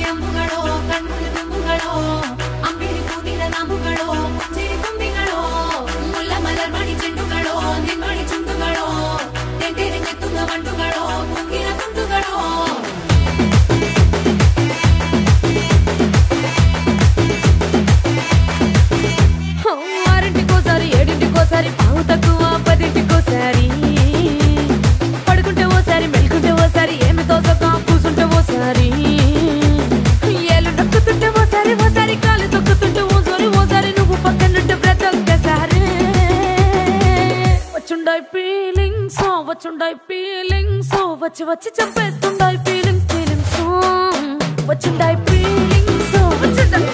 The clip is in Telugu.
ಅಂಬುಗಳೋ ಕಣ್ಮುಳು ತುಂಬುಗಳೋ ಅಂಬಿರಿ ಕೂದಿನ ನಾಮುಗಳೋ ಮುಂಜಿರಿ ತುಂಬಿಗಳೋ ಮುಲ್ಲ ಮಲರ್ ಮಣಿ ಚೆಂಡುಗಳೋ ನಿಮ್ಮಣಿ ಚುಂಡುಗಳೋ ತೆಂಟೆರೆ ಕೆತ್ತುಗ ಮಂಡುಗಳೋ ಮುಂಗಿನ ತುಂಡುಗಳೋ ఆరింటికోసారి ఏడింటికోసారి పావు తక్కువ పదింటికోసారి పడుకుంటే ఓసారి మెలుకుంటే ఓసారి ఏమి తోసక కూసుంటే ఓసారి ఏళ్ళు నొక్కుతుంటే ఓసారి ఓసారి కాలు తొక్కుతుంటే ఓసారి నువ్వు పక్కనుంటే ప్రతి ఒక్కసారి వచ్చుండాయి ఫీలింగ్స్ వచ్చి వచ్చి చంపేస్తుండాయి ఫీలింగ్స్ వచ్చుండాయి ఫీలింగ్స్ వచ్చుండాయి